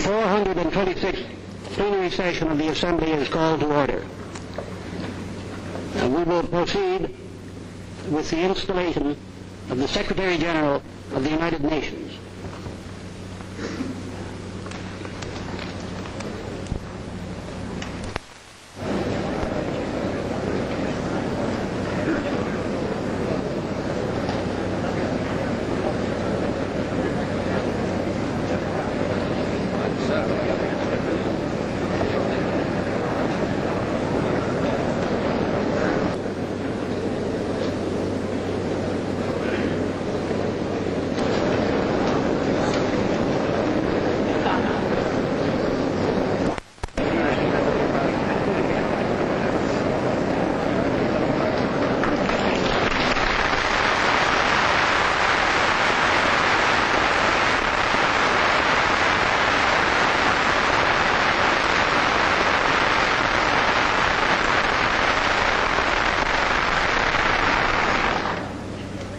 426th plenary session of the Assembly is called to order. We will proceed with the installation of the Secretary General of the United Nations.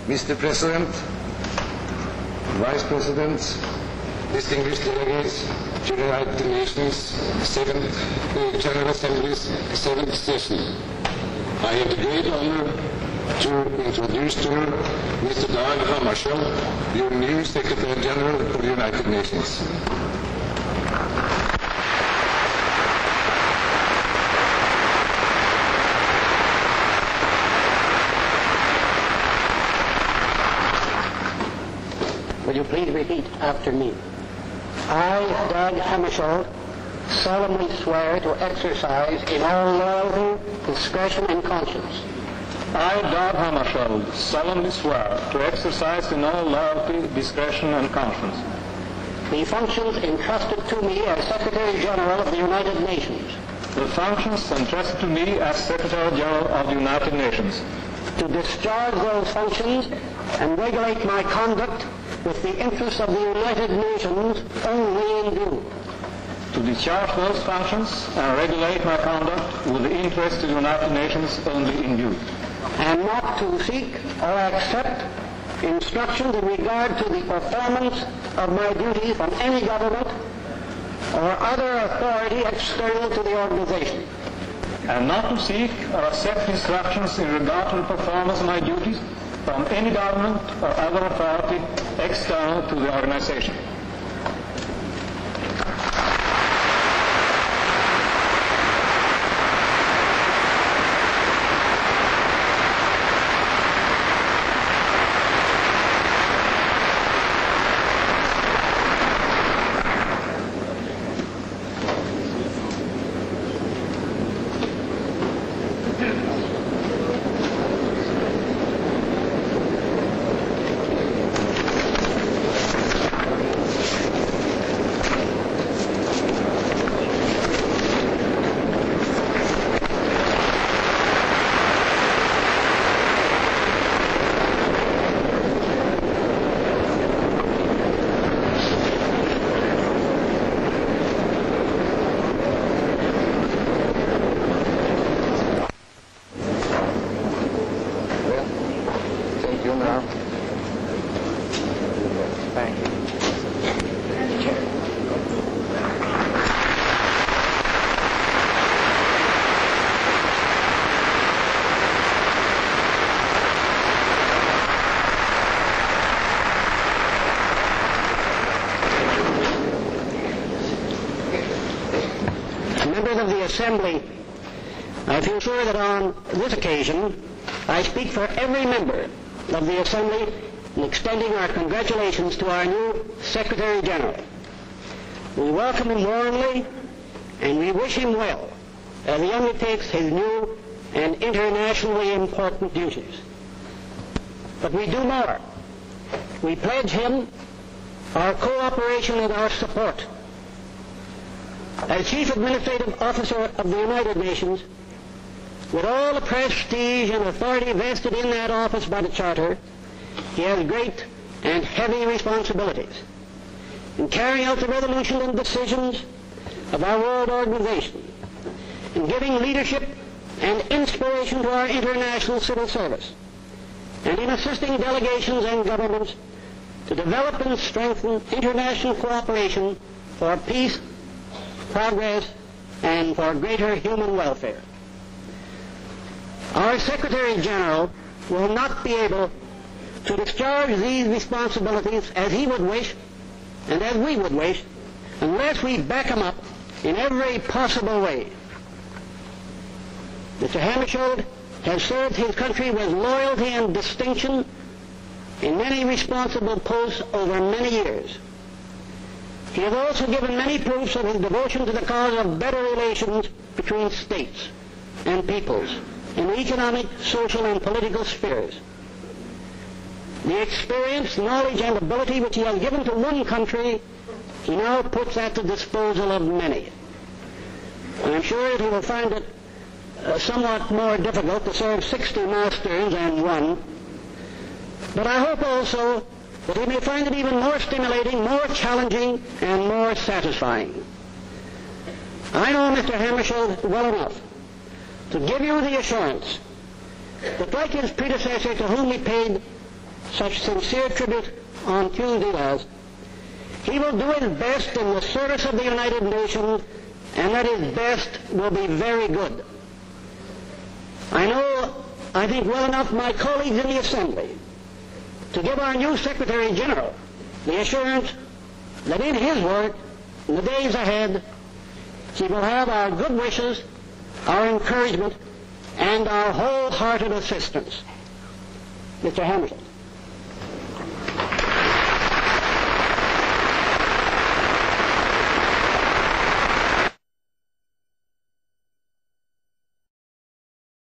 Mr. President, Vice Presidents, distinguished delegates to the United Nations General Assembly's 7th session, I have the great honor to introduce to you Mr. Dag Hammarskjöld, your new Secretary General of the United Nations. Will you please repeat after me? I, Dag Hammarskjöld, solemnly swear to exercise in all loyalty, discretion, and conscience. I, Dag Hammarskjöld, solemnly swear to exercise in all loyalty, discretion, and conscience the functions entrusted to me as Secretary General of the United Nations. The functions entrusted to me as Secretary General of the United Nations. To discharge those functions and regulate my conduct with the interests of the United Nations only in view. To discharge those functions and regulate my conduct with the interests of the United Nations only in view. And not to seek or accept instructions in regard to the performance of my duties from any government or other authority external to the organization. And not to seek or accept instructions in regard to the performance of my duties from any government or other authority external to the organization. Members of the Assembly, I feel sure that on this occasion I speak for every member of the Assembly in extending our congratulations to our new Secretary General. We welcome him warmly and we wish him well as he undertakes his new and internationally important duties. But we do more. We pledge him our cooperation and our support. As Chief Administrative Officer of the United Nations, with all the prestige and authority vested in that office by the Charter, he has great and heavy responsibilities in carrying out the resolutions and decisions of our world organization, in giving leadership and inspiration to our international civil service, and in assisting delegations and governments to develop and strengthen international cooperation for peace, progress, and for greater human welfare. Our Secretary General will not be able to discharge these responsibilities as he would wish and as we would wish unless we back him up in every possible way. Mr. Hammarskjöld has served his country with loyalty and distinction in many responsible posts over many years. He has also given many proofs of his devotion to the cause of better relations between states and peoples in the economic, social, and political spheres. The experience, knowledge, and ability which he has given to one country, he now puts at the disposal of many. I'm sure that he will find it somewhat more difficult to serve 60 masters than one, but I hope also that he may find it even more stimulating, more challenging, and more satisfying. I know Mr. Hammarskjöld well enough to give you the assurance that, like his predecessor, to whom he paid such sincere tribute on Tuesday last, he will do his best in the service of the United Nations, and that his best will be very good. I think well enough my colleagues in the Assembly to give our new Secretary General the assurance that in his work, in the days ahead, he will have our good wishes, our encouragement, and our wholehearted assistance. Mr. Hammarskjöld.